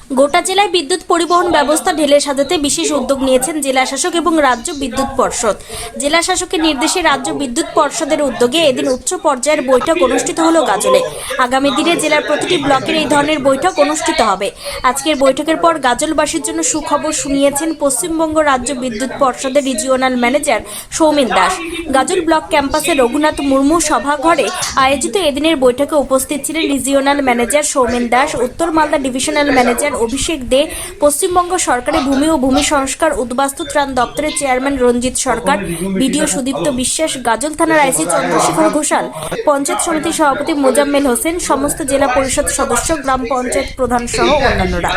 গোটা জেলায় বিদ্যুৎ পরিবহন ব্যবস্থা ঢেলে সাজাতে বিশেষ উদ্যোগ নিয়েছেন জেলা শাসক এবং রাজ্য বিদ্যুৎ পর্ষদ। জেলা শাসকের নির্দেশে রাজ্য বিদ্যুৎ পর্ষদের উদ্যোগে এদিন উচ্চ পর্যায়ের বৈঠক অনুষ্ঠিত হলো গাজলে। আগামী দিনে জেলার প্রতিটি ব্লকের এই ধরনের বৈঠক অনুষ্ঠিত হবে। আজকের বৈঠকের পর গাজলবাসীর জন্য সুখবর শুনিয়েছেন পশ্চিমবঙ্গ রাজ্য বিদ্যুৎ পর্ষদের রিজিওনাল ম্যানেজার সৌমেন দাস। গাজল ব্লক ক্যাম্পাসে রঘুনাথ মুর্মু সভাঘরে আয়োজিত এদিনের বৈঠকে উপস্থিত ছিলেন রিজিওনাল ম্যানেজার সৌমেন দাস, উত্তর মালদা ডিভিশনাল ম্যানেজার অভিষেক দে, পশ্চিমবঙ্গ সরকারি ভূমি ও ভূমি সংস্কার উদ্বাস্তু ত্রাণ দপ্তরের চেয়ারম্যান রঞ্জিত সরকার, বিডিও সুদীপ্ত বিশ্বাস, গাজল থানার আইসি চন্দ্রশেখর ঘোষাল, পঞ্চায়েত সমিতির সভাপতি মোজাম্মেল হোসেন, সমস্ত জেলা পরিষদ সদস্য, গ্রাম পঞ্চায়েত প্রধান সহ অন্যান্যরা।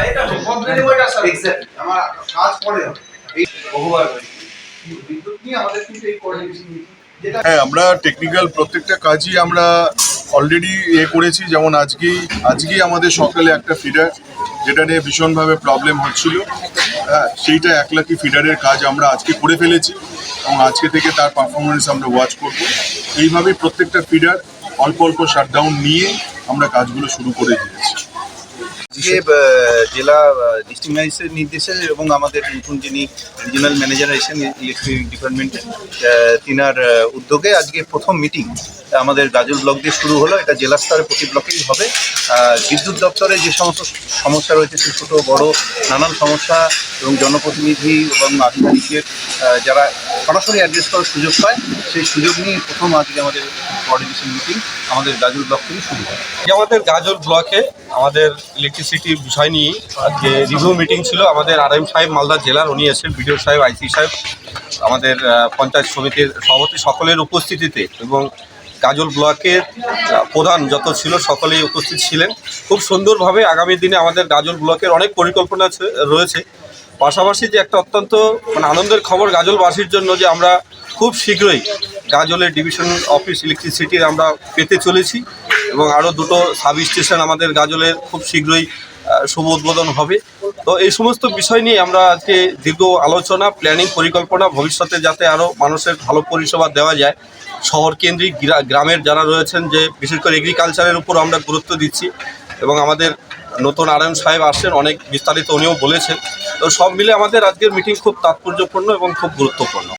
হ্যাঁ, আমরা টেকনিক্যাল প্রত্যেকটা কাজই আমরা অলরেডি করেছি। যেমন আজকেই আমাদের সকালে একটা ফিডার যেটা নিয়ে ভীষণভাবে প্রবলেম হচ্ছিল, সেইটা 1 লাখি ফিডারের কাজ আমরা আজকে করে ফেলেছি এবং আজকে থেকে তার পারফরমেন্স আমরা ওয়াচ করব। এইভাবেই প্রত্যেকটা ফিডার অল্প অল্প শাটডাউন নিয়ে আমরা কাজগুলো শুরু করে দিয়েছি। জেলা ডিস্ট্রিক্ট ম্যাজিস্ট্রেটের নির্দেশে এবং আমাদের নতুন যিনি রিজিওনাল ম্যানেজার আছেন ইলেকট্রিক ডিপার্টমেন্টের, তিনার উদ্যোগে আজকে প্রথম মিটিং আমাদের গাজল ব্লক দিয়ে শুরু হলো। এটা জেলা স্তরে প্রতি ব্লকেই হবে। বিদ্যুৎ দপ্তরে যে সমস্ত সমস্যা রয়েছে, ছোটো বড় নানান সমস্যা এবং জনপ্রতিনিধি এবং আধিকারিকের যারা সরাসরি অ্যাড্রেস করার সুযোগ পায়, সেই সুযোগ নিয়ে প্রথম আজকে আমাদের কোঅর্ডিনেশন মিটিং আমাদের গাজল ব্লক থেকে শুরু হয়। আমাদের গাজল ব্লকে আমাদের ইলেকট্রিসিটির বিষয় নিয়ে আজকে রিভিউ মিটিং ছিল। আমাদের আরএম সাহেব মালদা জেলার, উনি এসেছেন, বিডিও সাহেব, আইসি সাহেব, আমাদের পঞ্চায়েত সমিতির সভাপতি, সকলের উপস্থিতিতে এবং গাজল ব্লকের প্রধান যত ছিল সকলেই উপস্থিত ছিলেন। খুব সুন্দরভাবে আগামী দিনে আমাদের গাজল ব্লকের অনেক পরিকল্পনা রয়েছে। পাশাপাশি যে একটা অত্যন্ত আনন্দের খবর গাজলবাসীর জন্য, যে আমরা খুব শীঘ্রই গাজলের ডিভিশন অফিস ইলেকট্রিসিটির আমরা পেতে চলেছি এবং আরও 2টো সাব স্টেশন আমাদের গাজলের খুব শীঘ্রই শুভ উদ্বোধন হবে। তো এই সমস্ত বিষয় নিয়ে আমরা আজকে দীর্ঘ আলোচনা, প্ল্যানিং, পরিকল্পনা, ভবিষ্যতে যাতে আরও মানুষের ভালো পরিষেবা দেওয়া যায়, শহর কেন্দ্রিক গ্রামের যারা রয়েছেন, যে বিশেষ করে এগ্রিকালচারের উপর আমরা গুরুত্ব দিচ্ছি এবং আমাদের নতুন আরএম সাহেব আসছেন, অনেক বিস্তারিত উনিও বলেছেন। তো সব মিলে আমাদের আজকের মিটিং খুব তাৎপর্যপূর্ণ এবং খুব গুরুত্বপূর্ণ।